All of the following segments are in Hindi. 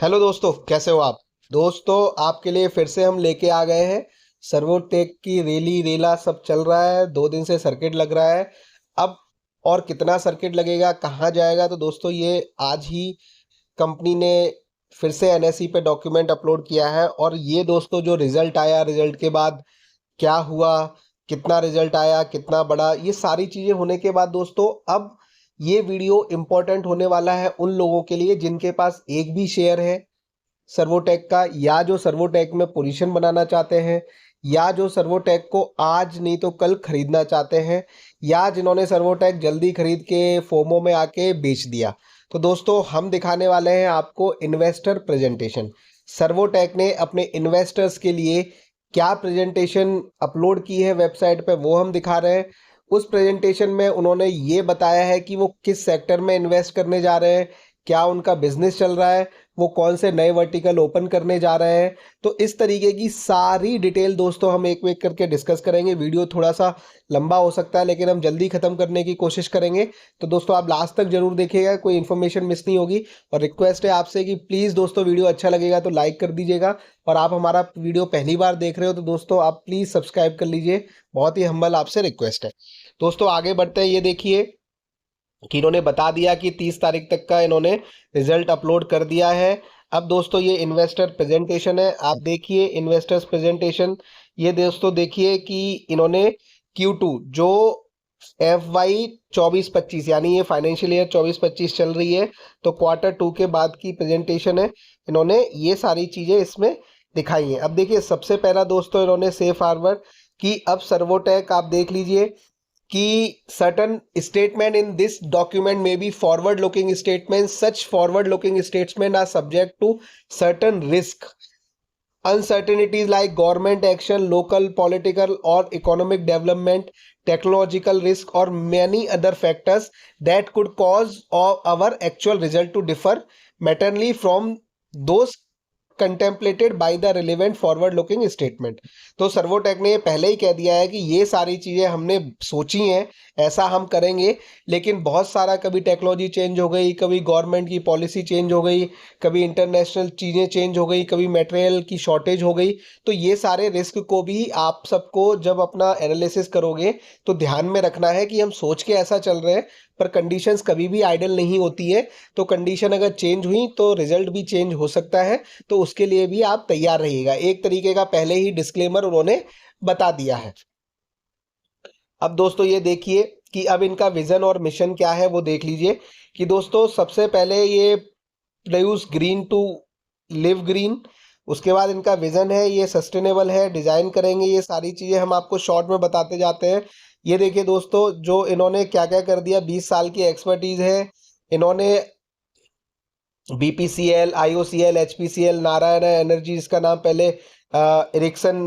हेलो दोस्तों, कैसे हो आप। दोस्तों, आपके लिए फिर से हम लेके आ गए हैं। सर्वोटेक की रैली रेला सब चल रहा है, 2 दिन से सर्किट लग रहा है। अब और कितना सर्किट लगेगा, कहाँ जाएगा, तो दोस्तों ये आज ही कंपनी ने फिर से एनएसई पे डॉक्यूमेंट अपलोड किया है। और ये दोस्तों जो रिजल्ट आया, रिजल्ट के बाद क्या हुआ, कितना रिजल्ट आया, कितना बड़ा, ये सारी चीज़ें होने के बाद दोस्तों अब ये वीडियो इम्पोर्टेंट होने वाला है उन लोगों के लिए जिनके पास एक भी शेयर है सर्वोटेक का, या जो सर्वोटेक में पोजीशन बनाना चाहते हैं, या जो सर्वोटेक को आज नहीं तो कल खरीदना चाहते हैं, या जिन्होंने सर्वोटेक जल्दी खरीद के फोमो में आके बेच दिया। तो दोस्तों हम दिखाने वाले हैं आपको इन्वेस्टर प्रेजेंटेशन। सर्वोटेक ने अपने इन्वेस्टर्स के लिए क्या प्रेजेंटेशन अपलोड की है वेबसाइट पे, वो हम दिखा रहे हैं। उस प्रेजेंटेशन में उन्होंने ये बताया है कि वो किस सेक्टर में इन्वेस्ट करने जा रहे हैं, क्या उनका बिजनेस चल रहा है, वो कौन से नए वर्टिकल ओपन करने जा रहे हैं। तो इस तरीके की सारी डिटेल दोस्तों हम एक एक करके डिस्कस करेंगे। वीडियो थोड़ा सा लंबा हो सकता है लेकिन हम जल्दी खत्म करने की कोशिश करेंगे। तो दोस्तों आप लास्ट तक जरूर देखिएगा, कोई इन्फॉर्मेशन मिस नहीं होगी। और रिक्वेस्ट है आपसे कि प्लीज़ दोस्तों वीडियो अच्छा लगेगा तो लाइक कर दीजिएगा। और आप हमारा वीडियो पहली बार देख रहे हो तो दोस्तों आप प्लीज़ सब्सक्राइब कर लीजिए, बहुत ही हम्बल आपसे रिक्वेस्ट है। दोस्तों आगे बढ़ते हैं। ये देखिए कि इन्होंने बता दिया कि 30 तारीख तक का इन्होंने रिजल्ट अपलोड कर दिया है। अब दोस्तों ये इन्वेस्टर प्रेजेंटेशन है, आप देखिए इन्वेस्टर्स प्रेजेंटेशन। ये दोस्तों देखिए कि इन्होंने Q2 जो FY 24-25 यानी ये फाइनेंशियल ईयर 24-25 चल रही है, तो Q2 के बाद की प्रेजेंटेशन है। इन्होंने ये सारी चीज़ें इसमें दिखाई हैं। अब देखिए सबसे पहला दोस्तों इन्होंने सेफ हार्बर कि अब सर्वोटेक आप देख लीजिए कि certain statement in this document may be forward looking statements. Such forward looking statements are subject to certain risk uncertainties like government action, local political or economic development, technological risk or many other factors that could cause our actual result to differ materially from those contemplated by the relevant forward looking statement. तो सर्वोटेक ने पहले ही कह दिया है कि ये सारी चीज़ें हमने सोची हैं, ऐसा हम करेंगे। लेकिन बहुत सारा कभी टेक्नोलॉजी चेंज हो गई, कभी गवर्नमेंट की पॉलिसी चेंज हो गई, कभी इंटरनेशनल चीज़ें चेंज हो गई, कभी मटेरियल की शॉर्टेज हो गई। तो ये सारे रिस्क को भी आप सबको जब अपना एनालिसिस करोगे तो ध्यान में रखना है कि हम सोच के ऐसा चल रहे हैं, पर कंडीशंस कभी भी आइडल नहीं होती है। तो कंडीशन अगर चेंज हुई तो रिजल्ट भी चेंज हो सकता है, तो उसके लिए भी आप तैयार रहिएगा। एक तरीके का पहले ही डिस्क्लेमर उन्होंने बता दिया है। अब दोस्तों ये देखिए कि अब इनका विजन और मिशन क्या है वो देख लीजिए। कि दोस्तों सबसे पहले ये produce green to live green. उसके बाद इनका विजन है ये सस्टेनेबल है, डिजाइन करेंगे। ये सारी चीजें हम आपको शॉर्ट में बताते जाते हैं। ये देखिए दोस्तों जो इन्होंने क्या क्या कर दिया, 20 साल की एक्सपर्टीज है इन्होंने। BPCL, IOCL, HPCL, Narayan energy जिसका नाम पहले इरिक्सन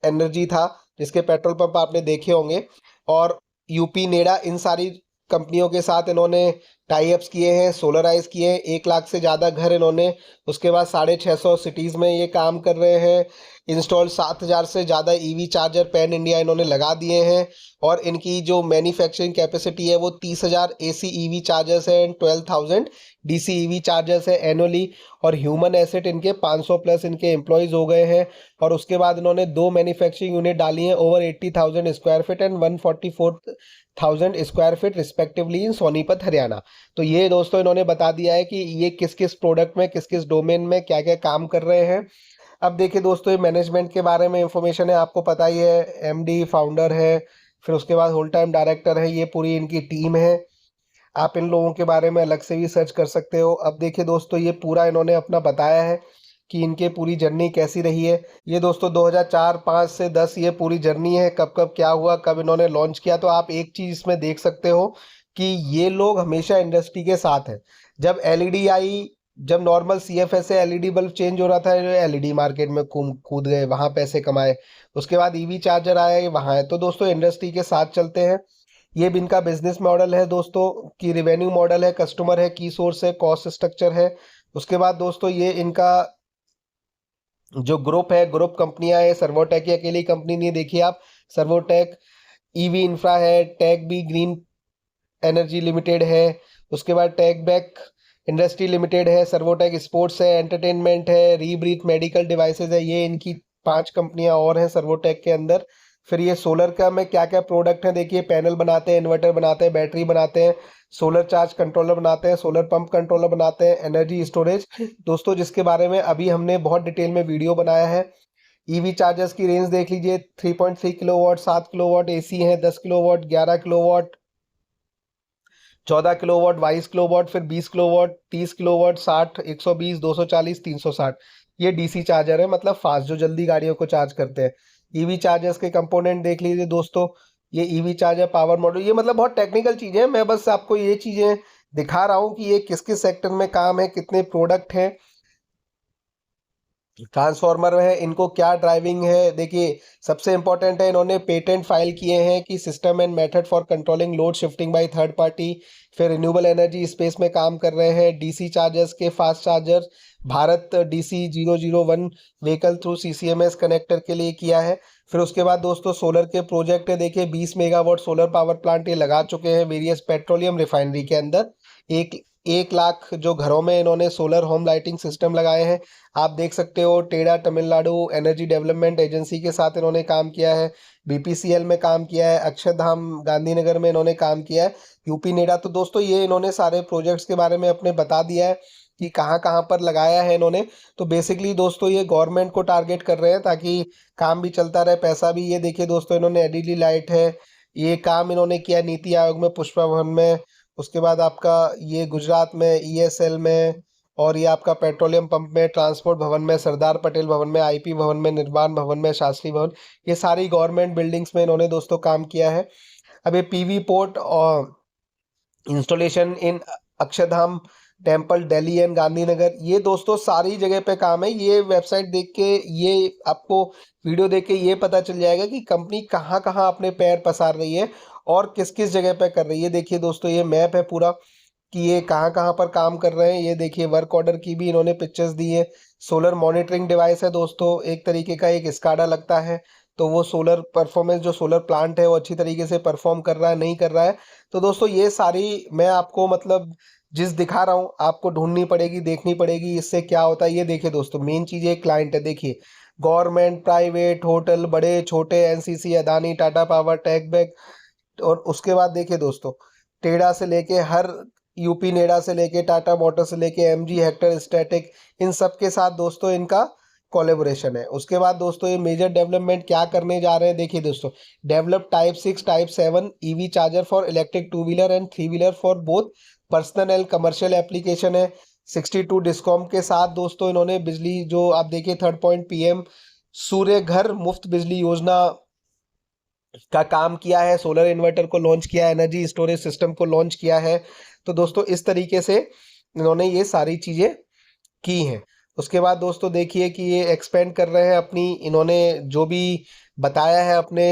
एनर्जी था, जिसके पेट्रोल पंप आपने देखे होंगे, और यूपी नेडा, इन सारी कंपनियों के साथ इन्होंने टाई अप्स किए हैं, सोलराइज किए हैं। 1 लाख से ज़्यादा घर इन्होंने, उसके बाद 650 सिटीज़ में ये काम कर रहे हैं। इंस्टॉल 7000 से ज़्यादा EV चार्जर पैन इंडिया इन्होंने लगा दिए हैं। और इनकी जो मैन्युफैक्चरिंग कैपेसिटी है वो 30,000 AC EV चार्जर्स है एंड 12,000 DC EV चार्जर्स है एनुअली। और ह्यूमन एसेट इनके 500 प्लस इनके एम्प्लॉयज़ हो गए हैं। और उसके बाद इन्होंने 2 मैन्युफैक्चरिंग यूनिट डाली हैं, over 80,000 square feet and 144,000 square feet respectively इन सोनीपत हरियाणा। तो ये दोस्तों इन्होंने बता दिया है कि ये किस किस प्रोडक्ट में, किस किस डोमेन में क्या क्या काम कर रहे हैं। अब देखिए दोस्तों ये मैनेजमेंट के बारे में इंफॉर्मेशन है, आपको पता ही है। MD फाउंडर है, फिर उसके बाद होल टाइम डायरेक्टर है, ये पूरी इनकी टीम है। आप इन लोगों के बारे में अलग से भी सर्च कर सकते हो। अब देखिए दोस्तों ये पूरा इन्होंने अपना बताया है कि इनके पूरी जर्नी कैसी रही है। ये दोस्तों 2004-5 से 10 ये पूरी जर्नी है, कब कब क्या हुआ, कब इन्होंने लॉन्च किया। तो आप एक चीज़ इसमें देख सकते हो कि ये लोग हमेशा इंडस्ट्री के साथ हैं। जब LED आई, जब नॉर्मल CFS से LED बल्ब चेंज हो रहा था, LED मार्केट में कूद गए, वहाँ पैसे कमाए। उसके बाद EV चार्जर आया, ये वहाँ है। तो दोस्तों इंडस्ट्री के साथ चलते हैं। ये भी इनका बिजनेस मॉडल है दोस्तों, की रिवेन्यू मॉडल है, कस्टमर है, की सोर्स है, कॉस्ट स्ट्रक्चर है। उसके बाद दोस्तों ये इनका जो ग्रुप है, ग्रुप कंपनियां है। सर्वोटेक की अकेली कंपनी नहीं, देखिए आप, सर्वोटेक EV इंफ्रा है, tech be green energy limited है। उसके बाद टेक बैक इंडस्ट्री लिमिटेड है, सर्वोटेक स्पोर्ट्स है, एंटरटेनमेंट है, रीब्रीथ मेडिकल डिवाइसेज है, ये इनकी 5 कंपनियां और हैं सर्वोटेक के अंदर। फिर ये सोलर का में क्या क्या प्रोडक्ट हैं देखिए, पैनल बनाते हैं, इन्वर्टर बनाते हैं, बैटरी बनाते हैं, सोलर चार्ज कंट्रोलर बनाते हैं, सोलर पंप कंट्रोलर बनाते हैं, एनर्जी स्टोरेज दोस्तों, जिसके बारे में अभी हमने बहुत डिटेल में वीडियो बनाया है। ईवी चार्जर्स की रेंज देख लीजिए, 3.3 किलोवाट, 7 किलोवाट एसी है, 10 किलोवाट, 11 किलोवाट, 14 किलोवाट, 22 किलोवाट, फिर 20 किलोवाट, 30 किलोवाट, 60, 120, 240, 360। ये डीसी चार्जर है, मतलब फास्ट, जो जल्दी गाड़ियों को चार्ज करते हैं। ईवी चार्जर्स के कंपोनेंट देख लीजिए दोस्तों, ये ईवी चार्जर पावर मॉड्यूल, ये मतलब बहुत टेक्निकल चीज़ें हैं, मैं बस आपको ये चीज़ें दिखा रहा हूँ कि ये किस किस सेक्टर में काम है, कितने प्रोडक्ट हैं। ट्रांसफार्मर है, इनको क्या ड्राइविंग है देखिए, सबसे इंपॉर्टेंट है, इन्होंने पेटेंट फाइल किए हैं कि system and method for controlling load shifting by third party. फिर रिन्यूएबल एनर्जी स्पेस में काम कर रहे हैं, डीसी चार्जर्स के fast charger, Bharat DC 001 vehicle through CCMS connector के लिए किया है। फिर उसके बाद दोस्तों सोलर के प्रोजेक्ट है, देखिए 20 मेगावाट सोलर पावर प्लांट ये लगा चुके हैं वेरियस पेट्रोलियम रिफाइनरी के अंदर। एक 1 लाख जो घरों में इन्होंने सोलर होम लाइटिंग सिस्टम लगाए हैं। आप देख सकते हो, टेडा तमिलनाडु एनर्जी डेवलपमेंट एजेंसी के साथ इन्होंने काम किया है, बीपीसीएल में काम किया है, अक्षरधाम गांधीनगर में इन्होंने काम किया है, यूपी नेडा। तो दोस्तों ये इन्होंने सारे प्रोजेक्ट्स के बारे में अपने बता दिया है कि कहाँ कहाँ पर लगाया है इन्होंने। तो बेसिकली दोस्तों ये गवर्नमेंट को टारगेट कर रहे हैं ताकि काम भी चलता रहे, पैसा भी। ये देखिए दोस्तों, इन्होंने एलईडी लाइट है, ये काम इन्होंने किया नीति आयोग में, पुष्पा भवन में, उसके बाद आपका ये गुजरात में ईएसएल में, और ये आपका पेट्रोलियम पंप में, ट्रांसपोर्ट भवन में, सरदार पटेल भवन में, आईपी भवन में, निर्माण भवन में, शास्त्री भवन, ये सारी गवर्नमेंट बिल्डिंग्स में इन्होंने दोस्तों काम किया है। अब ये पीवी पोर्ट और installation in Akshardham temple Delhi and Gandhinagar, ये दोस्तों सारी जगह पे काम है। ये वेबसाइट देख के, ये आपको वीडियो देख के ये पता चल जाएगा कि कंपनी कहाँ कहाँ अपने पैर पसार रही है और किस किस जगह पे कर रही है। देखिए दोस्तों, ये मैप है पूरा कि ये कहाँ कहाँ पर काम कर रहे हैं। ये देखिए वर्क ऑर्डर की भी इन्होंने पिक्चर्स दी है। सोलर मॉनिटरिंग डिवाइस है दोस्तों, एक तरीके का एक स्काडा लगता है, तो वो सोलर परफॉर्मेंस, जो सोलर प्लांट है वो अच्छी तरीके से परफॉर्म कर रहा है नहीं कर रहा है। तो दोस्तों ये सारी मैं आपको मतलब जिस दिखा रहा हूँ, आपको ढूंढनी पड़ेगी, देखनी पड़ेगी इससे क्या होता है। ये देखिए दोस्तों, मेन चीज़ ये क्लाइंट है, देखिए गवर्नमेंट, प्राइवेट, होटल, बड़े छोटे, NCC, Adani, Tata power, tech back. और उसके बाद देखिए दोस्तों, टेढ़ा से लेके हर, यूपी नेडा से लेके टाटा मोटर से लेके एमजी हेक्टर स्टैटिक, इन सब के साथ दोस्तों इनका कोलेबोरेशन है। उसके बाद दोस्तों ये मेजर डेवलपमेंट क्या करने जा रहे हैं, देखिए दोस्तों, develop type 6 type 7 EV charger for electric 2 wheeler and 3 wheeler for both personal and commercial application है। 62 डिस्कॉम के साथ दोस्तों इन्होंने बिजली, जो आप देखिए थर्ड पॉइंट पीएम सूर्य घर मुफ्त बिजली योजना का काम किया है, सोलर इन्वर्टर को लॉन्च किया है, एनर्जी स्टोरेज सिस्टम को लॉन्च किया है। तो दोस्तों इस तरीके से इन्होंने ये सारी चीज़ें की हैं। उसके बाद दोस्तों देखिए कि ये एक्सपेंड कर रहे हैं अपनी, इन्होंने जो भी बताया है अपने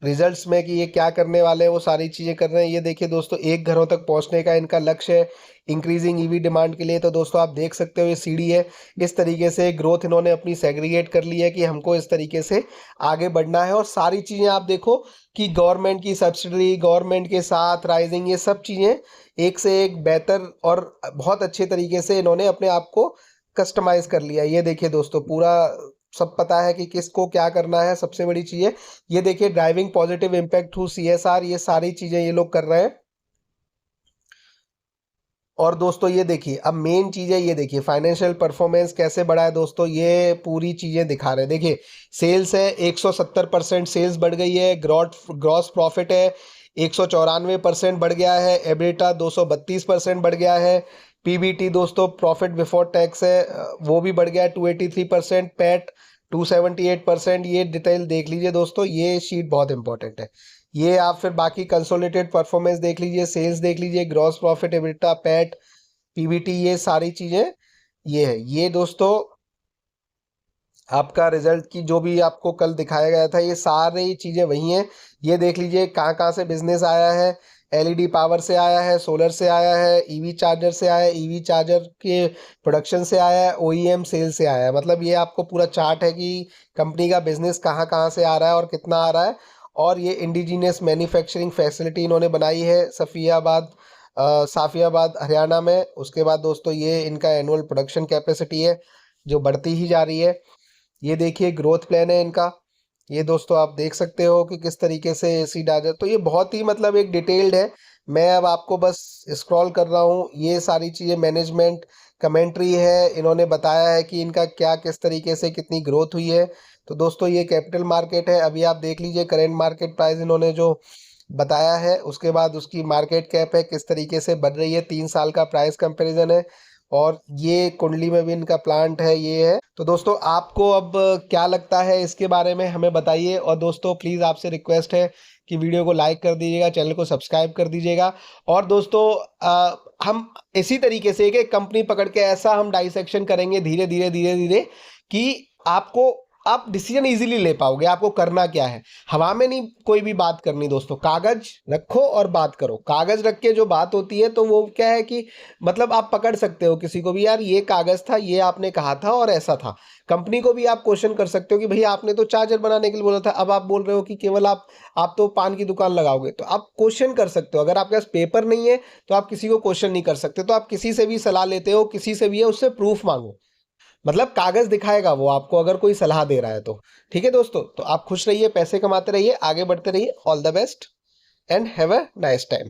रिजल्ट्स में कि ये क्या करने वाले हैं, वो सारी चीज़ें कर रहे हैं। ये देखिए दोस्तों, 1 घरों तक पहुंचने का इनका लक्ष्य है इंक्रीजिंग ईवी डिमांड के लिए। तो दोस्तों आप देख सकते हो ये सीढ़ी है, इस तरीके से ग्रोथ इन्होंने अपनी सेग्रीगेट कर ली है कि हमको इस तरीके से आगे बढ़ना है। और सारी चीज़ें आप देखो कि गवर्नमेंट की सब्सिडी, गवर्नमेंट के साथ राइजिंग, ये सब चीज़ें एक से एक बेहतर और बहुत अच्छे तरीके से इन्होंने अपने आप को कस्टमाइज कर लिया। ये देखिए दोस्तों, पूरा सब पता है कि किसको क्या करना है, सबसे बड़ी चीज़ है। ये देखिए driving positive impact through CSR, ये सारी चीज़ें ये लोग कर रहे हैं। और दोस्तों ये देखिए, अब मेन चीज़ है, ये देखिए फाइनेंशियल परफॉर्मेंस कैसे बढ़ा है दोस्तों, ये पूरी चीज़ें दिखा रहे हैं। देखिए सेल्स है 170% सेल्स बढ़ गई है, ग्रॉस प्रॉफिट है 194% बढ़ गया है, एबिटा 232% बढ़ गया है, पीबीटी दोस्तों प्रॉफिट बिफोर टैक्स है वो भी बढ़ गया है 283%, पैट 278%। ये डिटेल देख लीजिए दोस्तों, ये शीट बहुत इंपॉर्टेंट है। ये आप फिर बाकी कंसोलिडेटेड परफॉर्मेंस देख लीजिए, सेल्स देख लीजिए, gross profit, EBITDA, PAT, PBT, ये सारी चीज़ें ये है। ये दोस्तों आपका रिजल्ट की जो भी आपको कल दिखाया गया था, ये सारी चीज़ें वही हैं। ये देख लीजिए कहाँ कहाँ से बिजनेस आया है, एलईडी पावर से आया है, सोलर से आया है, ईवी चार्जर से आया है, ईवी चार्जर के प्रोडक्शन से आया है, ओईएम सेल से आया है। मतलब ये आपको पूरा चार्ट है कि कंपनी का बिजनेस कहाँ कहाँ से आ रहा है और कितना आ रहा है। और ये इंडिजीनियस मैन्युफैक्चरिंग फैसिलिटी इन्होंने बनाई है सफ़ियाबाद साफियाबाद हरियाणा में। उसके बाद दोस्तों ये इनका एनुअल प्रोडक्शन कैपेसिटी है जो बढ़ती ही जा रही है। ये देखिए ग्रोथ प्लान है इनका। ये दोस्तों आप देख सकते हो कि किस तरीके से एसी डाजर, तो ये बहुत ही मतलब एक डिटेल्ड है। मैं अब आपको बस स्क्रॉल कर रहा हूँ, ये सारी चीज़ें मैनेजमेंट कमेंट्री है, इन्होंने बताया है कि इनका क्या किस तरीके से कितनी ग्रोथ हुई है। तो दोस्तों ये कैपिटल मार्केट है, अभी आप देख लीजिए करेंट मार्केट प्राइस इन्होंने जो बताया है, उसके बाद उसकी मार्केट कैप है किस तरीके से बढ़ रही है, 3 साल का प्राइस कंपैरिजन है, और ये कुंडली में भी इनका प्लांट है, ये है। तो दोस्तों आपको अब क्या लगता है इसके बारे में हमें बताइए, और दोस्तों प्लीज़ आपसे रिक्वेस्ट है कि वीडियो को लाइक कर दीजिएगा, चैनल को सब्सक्राइब कर दीजिएगा। और दोस्तों हम इसी तरीके से एक कंपनी पकड़ के ऐसा हम डाइसेक्शन करेंगे धीरे धीरे धीरे धीरे कि आपको आप डिसीजन इजीली ले पाओगे। आपको करना क्या है, हवा में नहीं कोई भी बात करनी दोस्तों, कागज रखो और बात करो। कागज रख के जो बात होती है तो वो क्या है कि मतलब आप पकड़ सकते हो किसी को भी, यार ये कागज था, ये आपने कहा था और ऐसा था। कंपनी को भी आप क्वेश्चन कर सकते हो कि भैया आपने तो चार्जर बनाने के लिए बोला था, अब आप बोल रहे हो कि केवल आप तो पान की दुकान लगाओगे। तो आप क्वेश्चन कर सकते हो, अगर आपके पास पेपर नहीं है तो आप किसी को क्वेश्चन नहीं कर सकते, तो आप किसी से भी सलाह लेते हो, किसी से भी है उससे प्रूफ मांगो। मतलब कागज दिखाएगा वो आपको अगर कोई सलाह दे रहा है तो। ठीक है दोस्तों, तो आप खुश रहिए, पैसे कमाते रहिए, आगे बढ़ते रहिए। All the best and have a nice time.